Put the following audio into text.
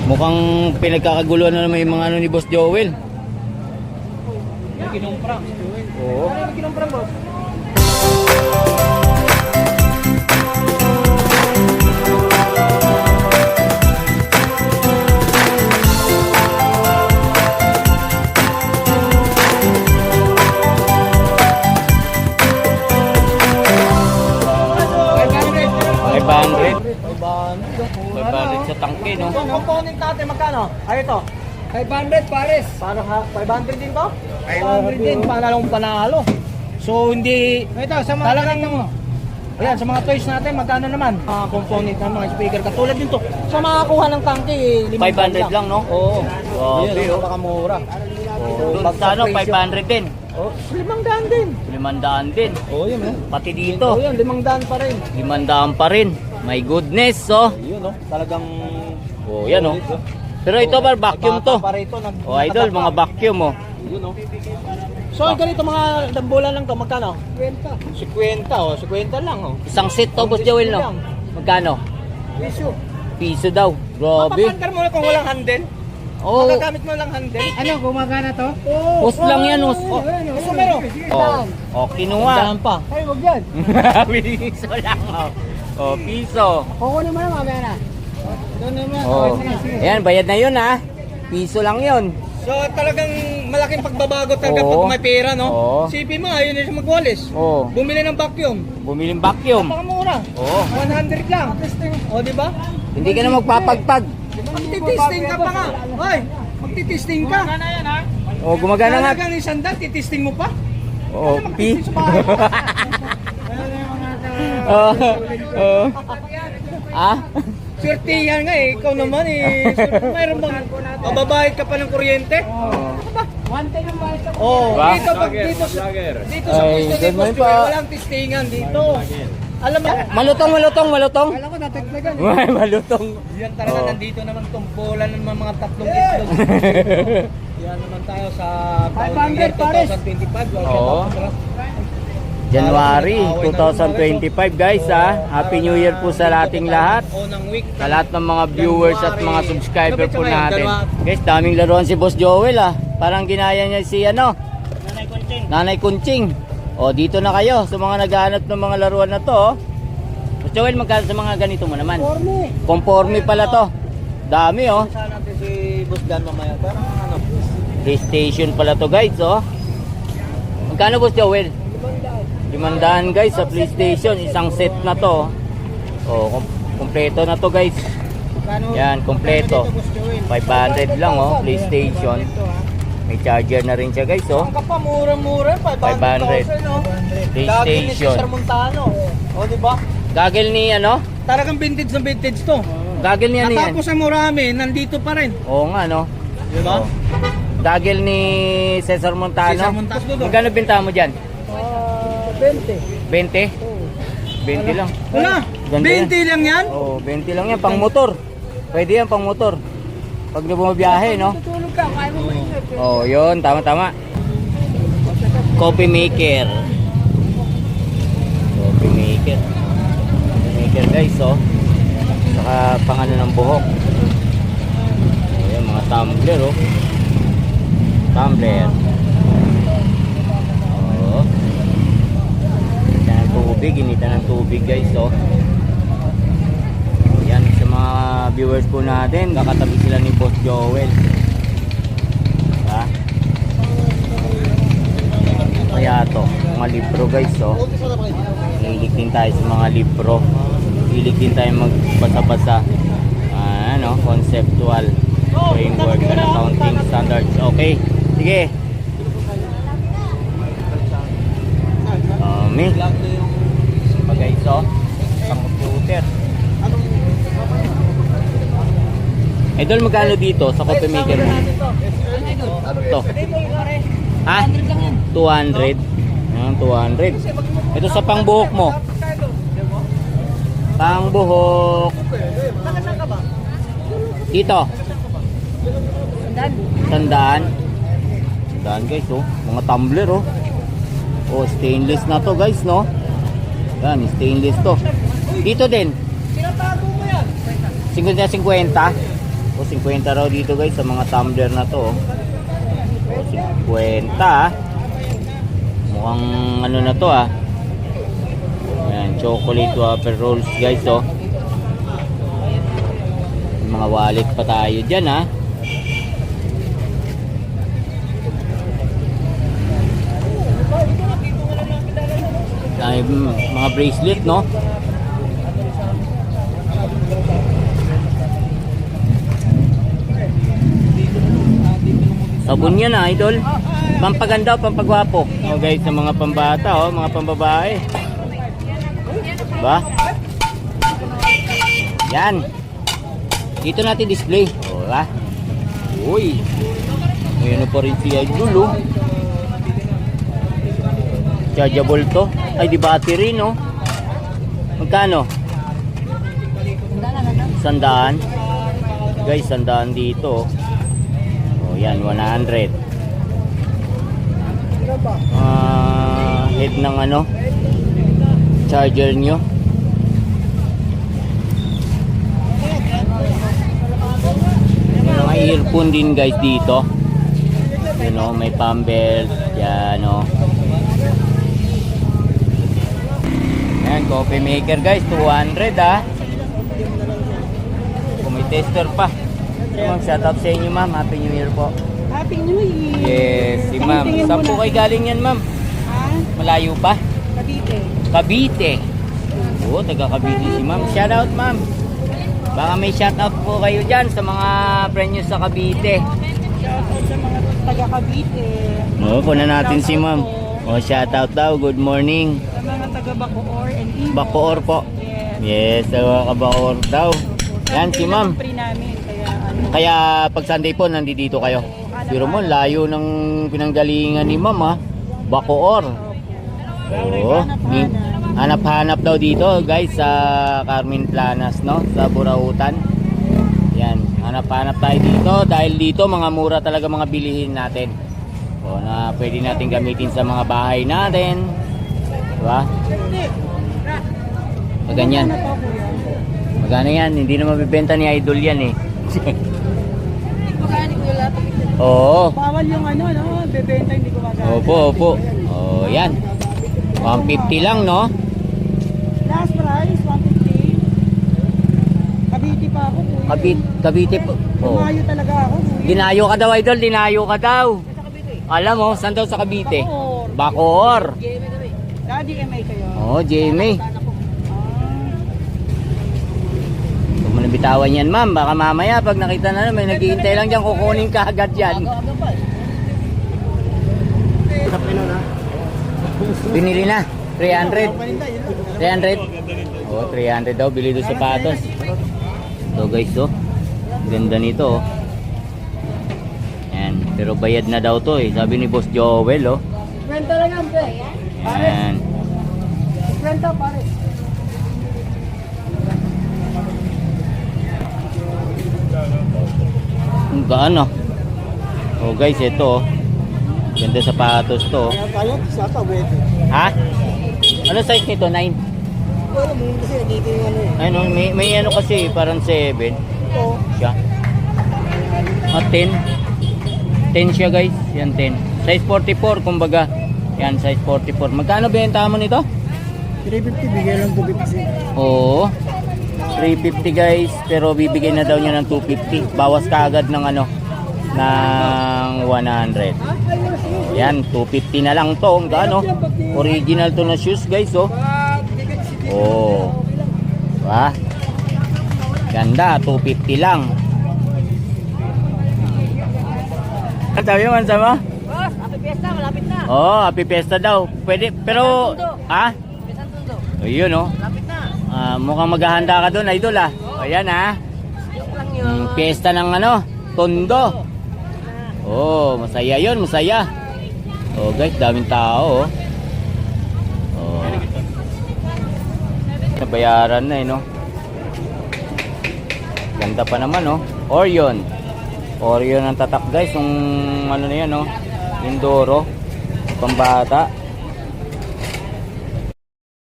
Mukhang pinagkakaguluhan na naman yung mga ano ni Boss Joel. May kinumpra. Oo. May kinumpra, boss. Sa tangke, no? Ito, component natin, magkano? Ay, ito. 500 pares. Para 500 din to? 500 din, panalong panalo. So, hindi... Ito, sa mga talagang mo. Ayan, sa mga toys natin, magkano naman? Mga component ng mga speaker. Katulad din to. Sa makakuha ng tangke, 500 lang, no? Oo. Grabe, Yun, oh. napakamura. Doon sa ano, 500 din. Oh, 500 din. 500 din. Oh, yun, eh. Pati dito, Oh, yun, 500 pa rin. 500 pa rin. My goodness, oh. Yun, no? Talagang... Oh, yan, oh. Pero ito ba, vacuum to. Oh, idol, mga vacuum, oh. Yun, no? So, ganito mga dambulan lang to, magkano? 50. 50, oh. 50 lang, oh. Isang set to, Boss Joel, no? Magkano? Piso. Piso daw. Grabe. Mapapankar mo na kung walang handle. Oh, Magagamit mo lang handle. Ano, gumagana to? us lang yan, us. Oh, gusto meron. Oh, kinuha. Saan pa? Ay, wag yan. Piso lang, oh. Oh, piso. Kukunin mo na mamaya na. Doon naman. Oh. Ayan, bayad na yun, ha. Piso lang yun. So, talagang malaking pagbabago talaga Oo. pag may pera, no? Oo. Sipin mo, ayun na siya magwalis. Oh, Bumili ng vacuum. bumiling vacuum. Napakamura. Oh, 100 lang. O, di ba? hindi ka na magpapagpag. Magtitesting ka pa nga. Hoy, magtitesting ka. Oh, gumagana nga. Talagang isang dal, titesting mo pa? Oh, pi. Sa bahay. Oh, oh. Ah? Swerte yan nga eh. Ikaw naman eh. Mayroon bang mababayad ka pa ng kuryente? Oh, Ba? dito pag dito sa Ay, pwesto ni good Boss morning Joel, po. walang testingan dito. Alam mo, Malutong, malutong, malutong. alam ko nataglagan. Ay, malutong. Yan talaga Oh. nandito naman tumpulan ng mga tatlong itlog. Yan naman tayo sa taon ng year 2025. Oo. January 2025, guys, ha. Happy New Year po sa ating lahat. Unang week. Sa lahat ng mga viewers at mga subscriber po natin. Guys, daming laruan si Boss Joel, ha. Parang ginaya niya si ano, Nanay Kunching. O, dito na kayo sa mga naghahanap ng mga laruan na to, oh. Boss Joel, magkano sa mga ganito mo naman? Conforme pala to. Dami, oh. Sana natin si Boss Dan mamaya. Parang ano. PlayStation pala to, guys, oh. Magkano, Boss Joel? 500, guys, sa PlayStation. Isang set na to. Oh, kompleto na to, guys. Yan, kompleto. 500 lang, oh, PlayStation. May charger na rin siya, guys, oh. Ang kapamura-mura, 500,000, no? Gagawin ni PlayStation. Cesar Montano. O, di ba? Gagel ni ano? Talagang vintage na vintage to. Gagel ni ano yan? Natapos ang murami, nandito pa rin. Oo nga, no? Di ba? Oh. Gagel ni Cesar Montano. Cesar Montano. Magkano binta mo dyan? 20. 20? 20 lang. Wala, Ganda 20 lang yan. Oo, 20 lang yan. Pang motor. Pwede yan, pang motor. Pag bumabiyahe, no? Tutulog ka, kaya mo mainit. Oh, yun. Tama, tama. Coffee maker. Coffee maker. Coffee maker, guys, oh. Saka pang ano ng buhok. Ayan, mga tumbler, oh. Tumbler. Oh. Inita ng tubig. Inita ng tubig, guys, oh. Yan, sa mga viewers po natin, kakatabi sila ni Boss Joel. Ha? Kaya to, mga libro, guys, oh. Hilig din tayo sa mga libro. Hilig din tayo magbasa-basa. Ano, conceptual framework and accounting standards. Okay, sige. Pa, guys, oh. Sa computer. Idol, magkano dito sa coffee maker mo? Ito. Ha? 200. Ayan, 200. Ito sa pangbuhok mo. Pangbuhok. Dito. Tandaan. Tandaan, guys, oh. Mga tumbler, oh. Oh, stainless na to, guys, no? Yan, stainless to. Dito din. Tinatago mo yan. 50. O 50 raw dito guys sa mga tumbler na to. O 50. Mukhang ano na to Ayan, chocolate wafer rolls guys May mga wallet pa tayo dyan Ay, mga bracelet no. Sabon yan idol. Pampaganda o pampagwapo. Guys, sa mga pambata mga pambabae. Diba? Yan. Dito natin display. Diba? Uy. Ngayon pa rin si idol Chargeable to. Ay, di battery no. Magkano? 100. Guys, 100 dito. Yan, 100. Head ng charger nyo. May earphone din guys dito. May pump belt. Yan Yan, coffee maker guys, 200 Kung may tester pa. Ma'am, shout out sa inyo ma'am. Happy New Year po. Happy New Year! Yes, si ma'am. Saan po kayo galing yan ma'am? Malayo pa? Cavite. Cavite. Oo, taga Cavite si ma'am. Shout out ma'am. Baka may shout out po kayo dyan sa mga friend nyo sa Cavite. Shout out sa mga taga Cavite. Oo, puna natin si ma'am. Shout out daw. Good morning. Sa mga taga Bacoor and Ibo. Bacoor po. Yes, sa mga Bacoor daw. Yan si ma'am. Free namin. Kaya pag Sunday po nandito kayo. Pero mo layo ng pinanggalingan ni ma'am Bacoor. Oo. Hanap-hanap daw dito guys sa Carmen Planas no, sa Burautan. Yan, hanap-hanap tayo dito dahil dito mga mura talaga mga bilihin natin. Na pwede natin gamitin sa mga bahay natin. Diba? Ganyan. Magkano yan? Hindi na mabibenta ni Idol yan Oo. Bawal yung bebenta hindi ko magana. Opo. Yan. 150 lang, no? Last price, 150. Cavite pa ako, kuya. Cavite po. Dumayo talaga ako, kuya. Dinayo ka daw, Idol. Dinayo ka daw. Alam mo, saan daw sa Cavite? Bacoor. Daddy, MA kayo. GMA. Huwag mo nabitawan yan, ma'am. Baka mamaya, pag nakita na may naghihintay lang dyan, kukunin ka agad yan. Binili na. 300. 300? 300 daw. Bili doon sapatos. So guys, ganda nito, Yan. Pero bayad na daw to, Sabi ni Boss Joel, Renta lang yan, pre. Yan. Renta, pare. Ang gaano. Guys, ito, Ganda sapatos to. Ha? Ano size nito? 9? Wala mo kasi dito yung Ano, may ano kasi parang 7. Ito. Siya. 10. 10 siya guys. Yan 10. Size 44 kumbaga. Yan size 44. Magkano benta mo nito? 350 bigay lang 250. Oo. 350 guys, pero bibigay na daw niya ng 250. Bawas kaagad ng ano ng 100. Yan, 250 na lang to. Ang gaano? Original to na shoes guys, Oh. Diba? Ganda, 250 lang. Ang sabi mo, sama? Boss, happy fiesta, malapit na. Oh, happy fiesta daw. Pwede, pero, ha? Pesan Tondo. Ayun, Malapit na. Mukhang maghahanda ka doon, idol, Ayan, Joke lang yun. Fiesta ng ano, Tondo. Oh, masaya yun, masaya. Oh, guys, daming tao, Oh. Nabayaran na, no? Ganda pa naman, Orion. Orion ang tatak, guys. Yung ano na yan, Indoro. Pambata.